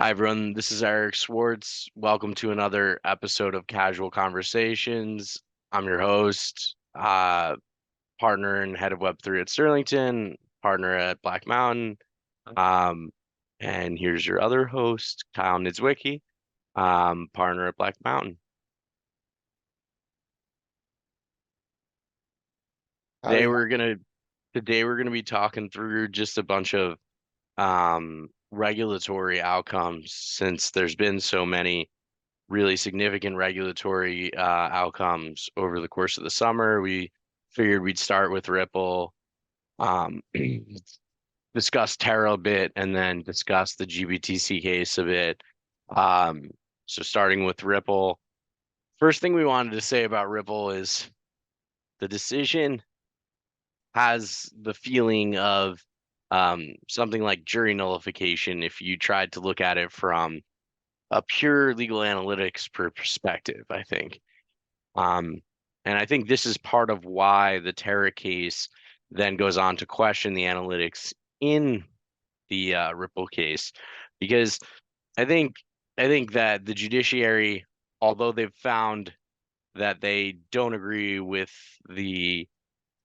Hi, everyone. This is Eric Swartz. Welcome to another episode of Casual Conversations. I'm your host, partner and head of web3 at Sterlington, partner at Black Mountain. Um, and here's your other host, Kyle Nidzwicki, partner at Black Mountain. Today Howdy. we're gonna today we're gonna be talking through just a bunch of regulatory outcomes since there's been so many really significant regulatory outcomes over the course of the summer. We figured we'd start with Ripple, um, discuss Terra a bit, and then discuss the GBTC case a bit. Um, so starting with Ripple, first thing we wanted to say about Ripple is the decision has the feeling of something like jury nullification if you tried to look at it from a pure legal analytics perspective, I think. Um, and I think this is part of why the Terra case then goes on to question the analytics in the Ripple case, because I think I think that the judiciary, although they've found that they don't agree with the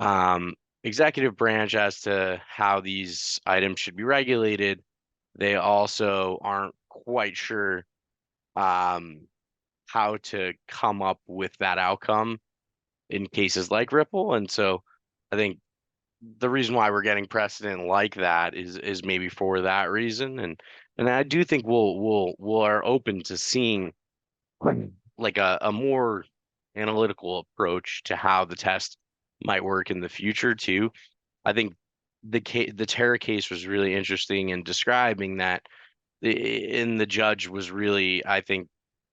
um, executive branch as to how these items should be regulated, they also aren't quite sure um, how to come up with that outcome in cases like Ripple. And so I think the reason why we're getting precedent like that is maybe for that reason. And I do think we'll are open to seeing like a more analytical approach to how the test might work in the future too. I think the Terra case was really interesting in describing that in the judge was really, I think,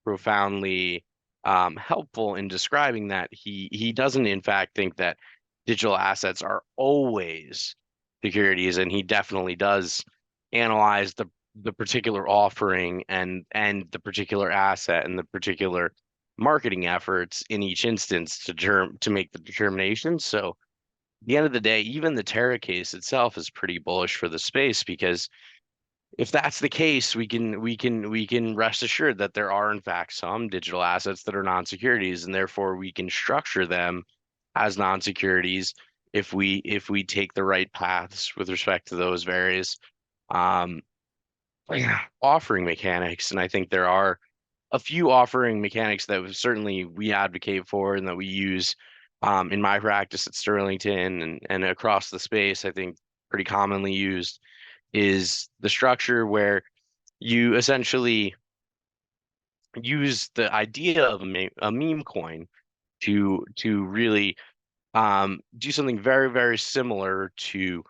profoundly helpful in describing that he doesn't in fact think that digital assets are always securities, and he definitely does analyze the particular offering and the particular asset and the particular marketing efforts in each instance to make the determination. So at the end of the day, even the Terra case itself is pretty bullish for the space, because if that's the case, we can rest assured that there are in fact some digital assets that are non-securities, and therefore we can structure them as non-securities if we take the right paths with respect to those various um, offering mechanics. And I think there are a few offering mechanics that certainly we advocate for and that we use in my practice at Sterlington and across the space. I think pretty commonly used is the structure where you essentially use the idea of a meme coin to really do something very, very similar to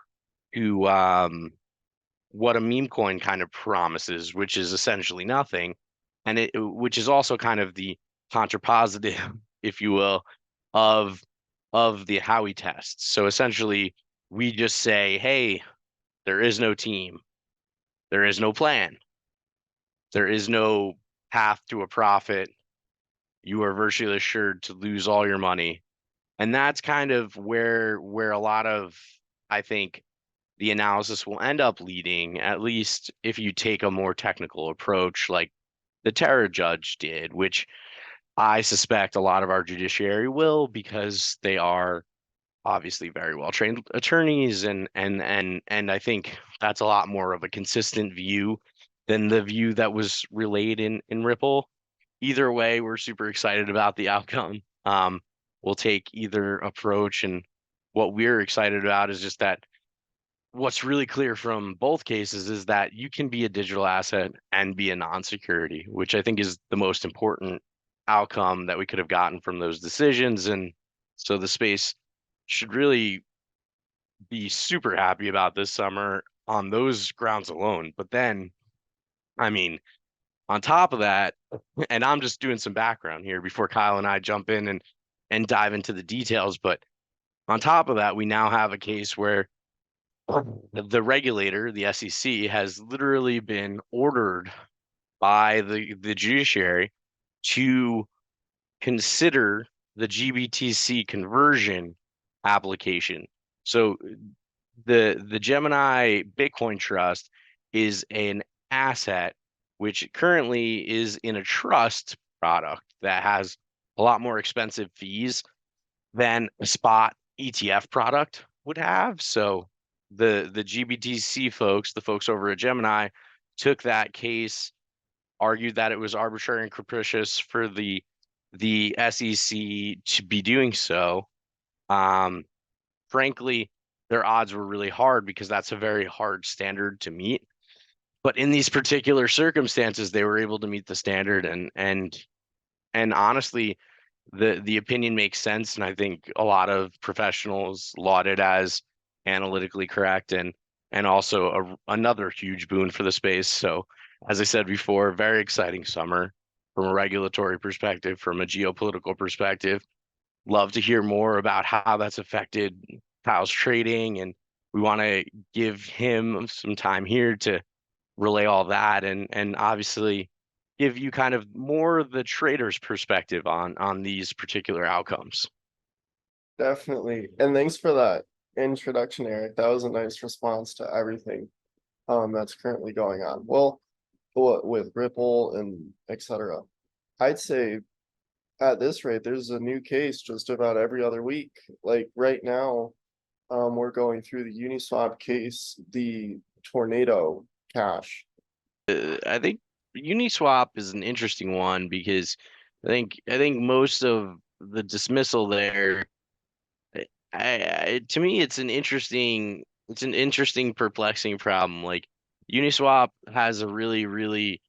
what a meme coin kind of promises, which is essentially nothing, and which is also kind of the contrapositive, if you will, of the Howey test. So essentially, we just say, hey, there is no team, there is no plan, there is no path to a profit. You are virtually assured to lose all your money. And that's kind of where a lot of, I think, the analysis will end up leading, at least if you take a more technical approach like the Terra judge did, which I suspect a lot of our judiciary will, because they are obviously very well trained attorneys, and I think that's a lot more of a consistent view than the view that was relayed in Ripple. Either way, we're super excited about the outcome. We'll take either approach, and what we're excited about is just that what's really clear from both cases is that you can be a digital asset and be a non-security, which I think is the most important outcome that we could have gotten from those decisions. And so the space should really be super happy about this summer on those grounds alone. But then, I mean, on top of that, and I'm just doing some background here before Kyle and I jump in and dive into the details, but on top of that, we now have a case where the regulator, the SEC, has literally been ordered by the judiciary to consider the GBTC conversion application. So the Gemini Bitcoin Trust is an asset which currently is in a trust product that has a lot more expensive fees than a spot ETF product would have. So the GBTC folks, the folks over at Gemini, took that case, argued that it was arbitrary and capricious for the SEC to be doing so. Frankly, their odds were really hard because that's a very hard standard to meet. But in these particular circumstances, they were able to meet the standard, and honestly, the opinion makes sense, and I think a lot of professionals laud it as analytically correct and also another huge boon for the space. So, as I said before, very exciting summer from a regulatory perspective, from a geopolitical perspective. Love to hear more about how that's affected Kyle's trading, and we want to give him some time here to relay all that and obviously give you kind of more the trader's perspective on these particular outcomes. Definitely. And thanks for that introduction, Eric. That was a nice response to everything that's currently going on. Well, with Ripple and etc. I'd say at this rate, there's a new case just about every other week. Like right now, we're going through the Uniswap case, the Tornado Cash. I think Uniswap is an interesting one because I think most of the dismissal there, to me, it's an interesting, perplexing problem. Like Uniswap has a really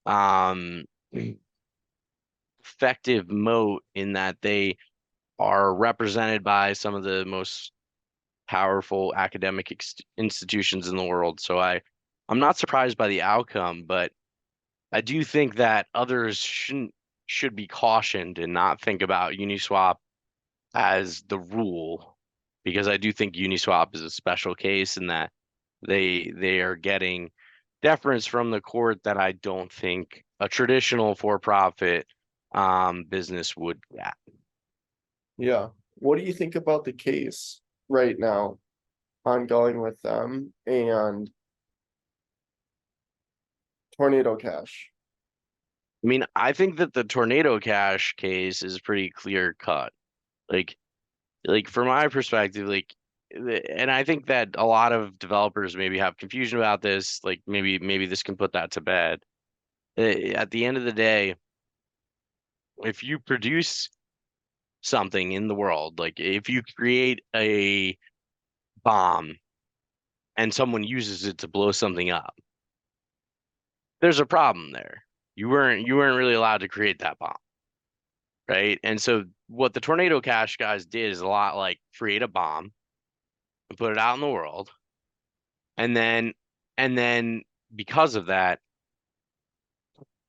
um effective moat in that they are represented by some of the most powerful academic institutions in the world. So I'm not surprised by the outcome, but I do think that others should be cautioned and not think about Uniswap as the rule, because I do think Uniswap is a special case in that they are getting deference from the court that I don't think a traditional for-profit business would get. Yeah. What do you think about the case right now ongoing with them and Tornado Cash? I mean, I think that the Tornado Cash case is pretty clear cut. Like, like from my perspective, and I think that a lot of developers maybe have confusion about this. Like, maybe this can put that to bed. At the end of the day, if you produce something in the world, like if you create a bomb and someone uses it to blow something up, there's a problem there. You weren't really allowed to create that bomb, right? And so what the Tornado Cash guys did is a lot like create a bomb and put it out in the world, and then because of that,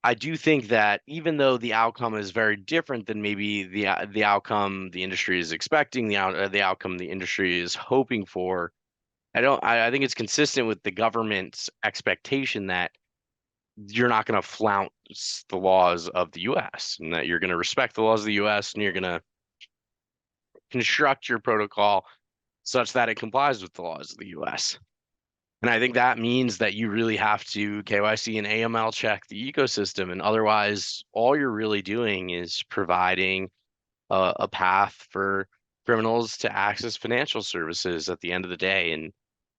I do think that even though the outcome is very different than maybe the outcome the industry is expecting, the outcome the industry is hoping for, I think it's consistent with the government's expectation that you're not going to flout the laws of the US and that you're going to respect the laws of the US and you're going to construct your protocol such that it complies with the laws of the US. And I think that means that you really have to KYC and AML check the ecosystem. And otherwise, all you're really doing is providing a path for criminals to access financial services at the end of the day. And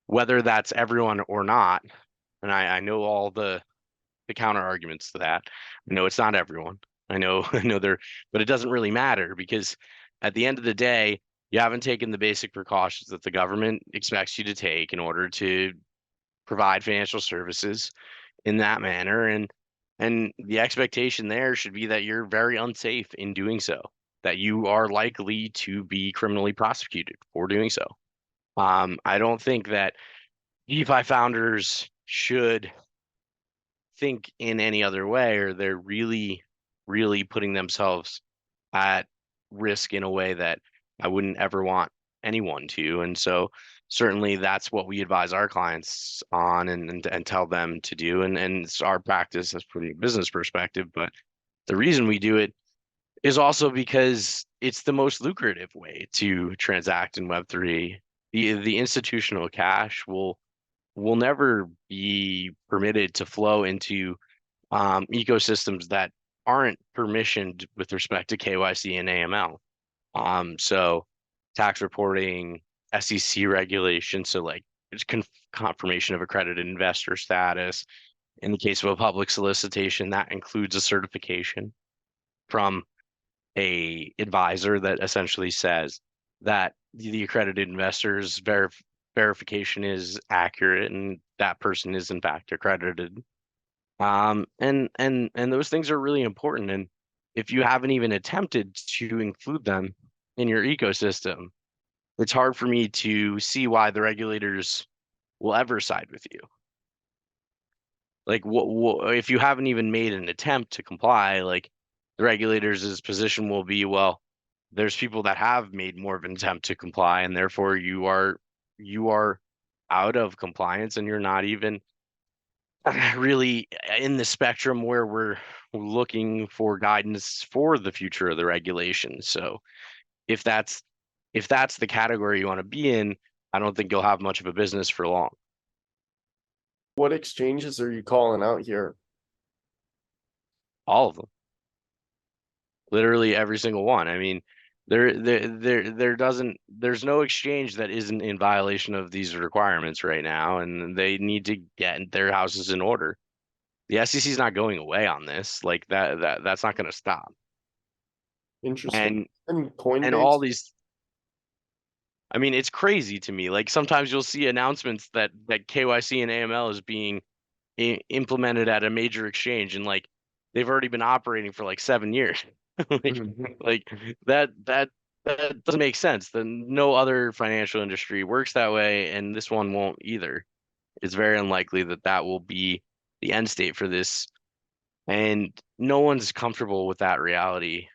whether that's everyone or not, and I know all the counter arguments to that. I know it's not everyone. I know I know there, but it doesn't really matter because at the end of the day, you haven't taken the basic precautions that the government expects you to take in order to provide financial services in that manner. And the expectation there should be that you're very unsafe in doing so, that you are likely to be criminally prosecuted for doing so. I don't think that DeFi founders should think in any other way, or they're really putting themselves at risk in a way that I wouldn't ever want anyone to. And so certainly that's what we advise our clients on and tell them to do. And it's our practice as from a business perspective. But the reason we do it is also because it's the most lucrative way to transact in Web3. The institutional cash will never be permitted to flow into ecosystems that aren't permissioned with respect to KYC and AML. So tax reporting, SEC regulation, so like it's confirmation of accredited investor status. In the case of a public solicitation, that includes a certification from a advisor that essentially says that the accredited investor's verification is accurate and that person is in fact accredited. And those things are really important. And if you haven't even attempted to include them in your ecosystem, it's hard for me to see why the regulators will ever side with you. Like, what if you haven't even made an attempt to comply? Like, the regulators' position will be, well, there's people that have made more of an attempt to comply, and therefore you are out of compliance, and you're not even really in the spectrum where we're looking for guidance for the future of the regulation. So if that's if that's the category you want to be in, I don't think you'll have much of a business for long. What exchanges are you calling out here? All of them, literally every single one. I mean, there's no exchange that isn't in violation of these requirements right now, and they need to get their houses in order. The SEC is not going away on this. Like that's not going to stop. Interesting. And And and all Coinbase? these, I mean, it's crazy to me. Like sometimes you'll see announcements that KYC and AML is being implemented at a major exchange, and like they've already been operating for like 7 years. like, Mhm. like that doesn't make sense. Then no other financial industry works that way, and this one won't either. It's very unlikely that that will be the end state for this, and no one's comfortable with that reality.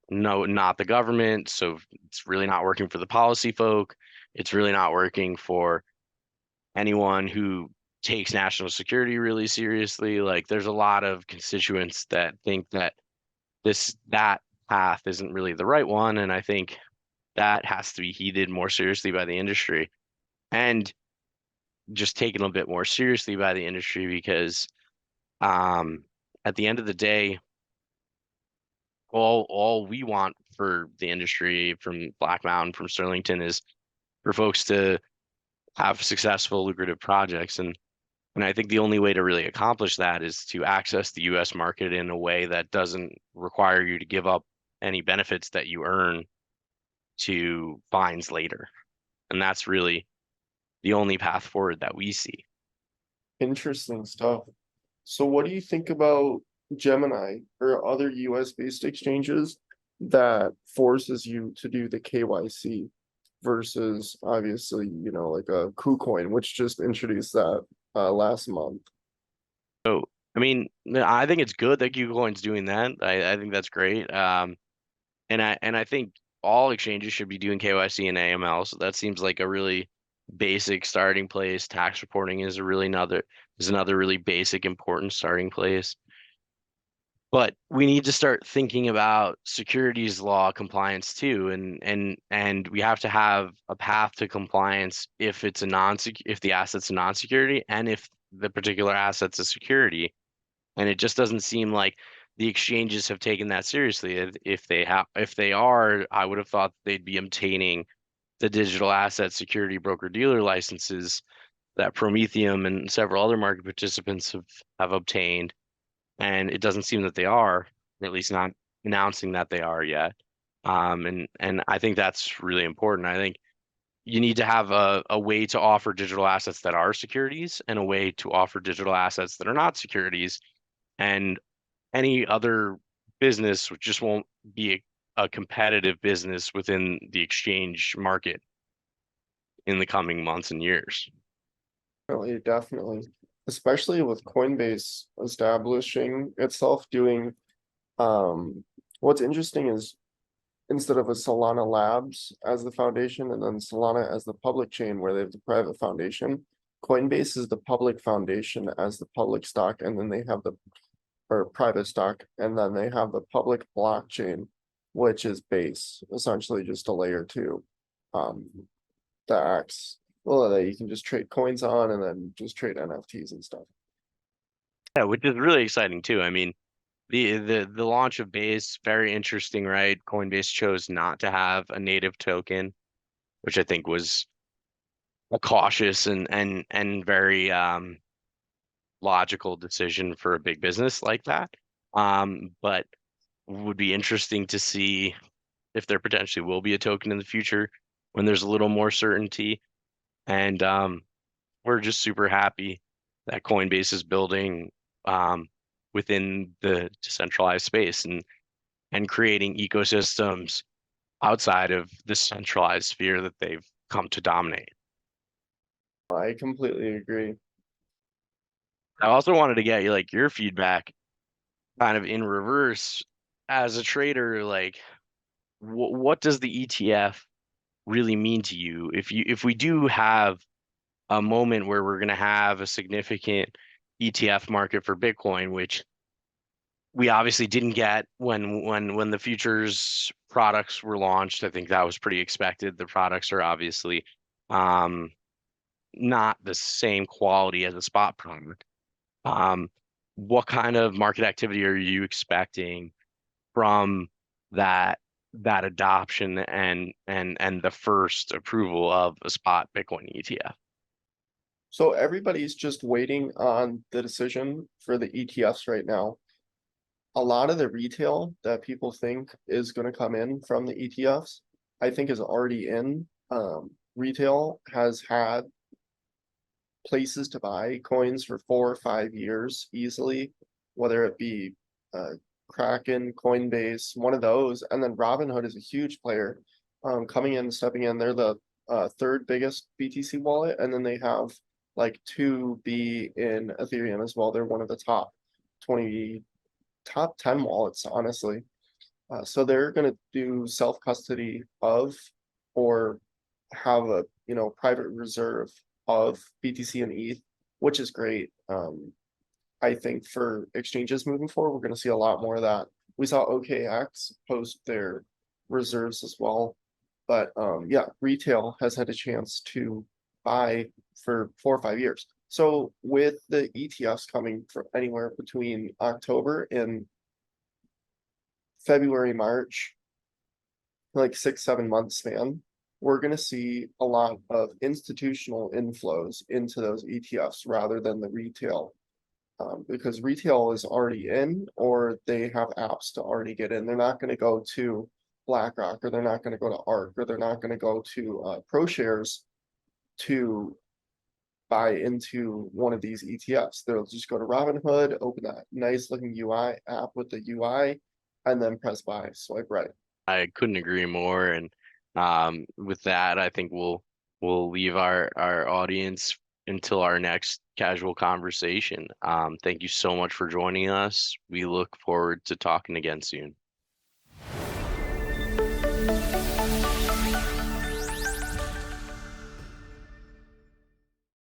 No, not the government. So it's really not working for the policy folk. It's really not working for anyone who takes national security really seriously. Like there's a lot of constituents that think that that path isn't really the right one. And I think that has to be heeded more seriously by the industry and just taken a bit more seriously by the industry because um at the end of the day, all we want for the industry from Black Mountain, from Sterlington is for folks to have successful, lucrative projects. And I think the only way to really accomplish that is to access the US market in a way that doesn't require you to give up any benefits that you earn to fines later. And that's really the only path forward that we see. Interesting stuff. So what do you think about Gemini or other US based exchanges that forces you to do the KYC versus obviously, like a KuCoin, which just introduced that last month. So, I mean, I think it's good that KuCoin's doing that. I think that's great. And I think all exchanges should be doing KYC and AML. So that seems like a really basic starting place. Tax reporting is another really basic, important starting place. But we need to start thinking about securities law compliance too, and we have to have a path to compliance if it's a non if the asset's a non-security and if the particular asset's a security. And it just doesn't seem like the exchanges have taken that seriously. If they are, I would have thought they'd be obtaining the digital asset security broker dealer licenses that Prometheum and several other market participants have obtained. And it doesn't seem that they are, or at least not announcing that they are yet. And I think that's really important. I think you need to have a way to offer digital assets that are securities and a way to offer digital assets that are not securities. And any other business just won't be a competitive business within the exchange market in the coming months and years. Definitely, definitely. Especially with Coinbase establishing itself doing what's interesting is instead of a Solana Labs as the foundation and then Solana as the public chain where they have the private foundation, Coinbase is the public foundation as the public stock, and then they have the or private stock, and then they have the public blockchain, which is Base, essentially just a layer two. Um, that acts well that you can just trade coins on and then just trade NFTs and stuff. Yeah, which is really exciting too. I mean, the launch of Base, very interesting, right? Coinbase chose not to have a native token, which I think was a cautious and very logical decision for a big business like that. But would be interesting to see if there potentially will be a token in the future when there's a little more certainty. And we're just super happy that Coinbase is building um, within the decentralized space and creating ecosystems outside of the centralized sphere that they've come to dominate. I completely agree. I also wanted to get your feedback kind of in reverse as a trader, like what does the ETF really mean to you? If we do have a moment where we're going to have a significant ETF market for Bitcoin, which we obviously didn't get when the futures products were launched. I think that was pretty expected. The products are obviously um, not the same quality as a spot product. Um, what kind of market activity are you expecting from that that adoption and the first approval of a spot Bitcoin ETF? So everybody's just waiting on the decision for the ETFs right now. A lot of the retail that people think is going to come in from the ETFs, I think is already in. Retail has had places to buy coins for 4 or 5 years easily, whether it be uh, Kraken, Coinbase, one of those, and then Robinhood is a huge player coming in, stepping in. They're the third biggest BTC wallet, and then they have like 2B in Ethereum as well. They're one of the top 10 wallets, honestly. So they're going to do self custody of or have a private reserve of BTC and ETH, which is great. I think for exchanges moving forward, we're going to see a lot more of that. We saw OKX post their reserves as well, but yeah, retail has had a chance to buy for 4 or 5 years. So with the ETFs coming from anywhere between October and February, March, like 6, 7 months span, we're going to see a lot of institutional inflows into those ETFs rather than the retail. Because retail is already in, or they have apps to already get in. They're not going to go to BlackRock, or they're not going to go to ARK, or they're not going to go to ProShares to buy into one of these ETFs. They'll just go to Robinhood, open that nice looking UI app with the UI, and then press buy, swipe right. I couldn't agree more. And with that, I think we'll leave our audience until our next casual conversation. Thank you so much for joining us. We look forward to talking again soon.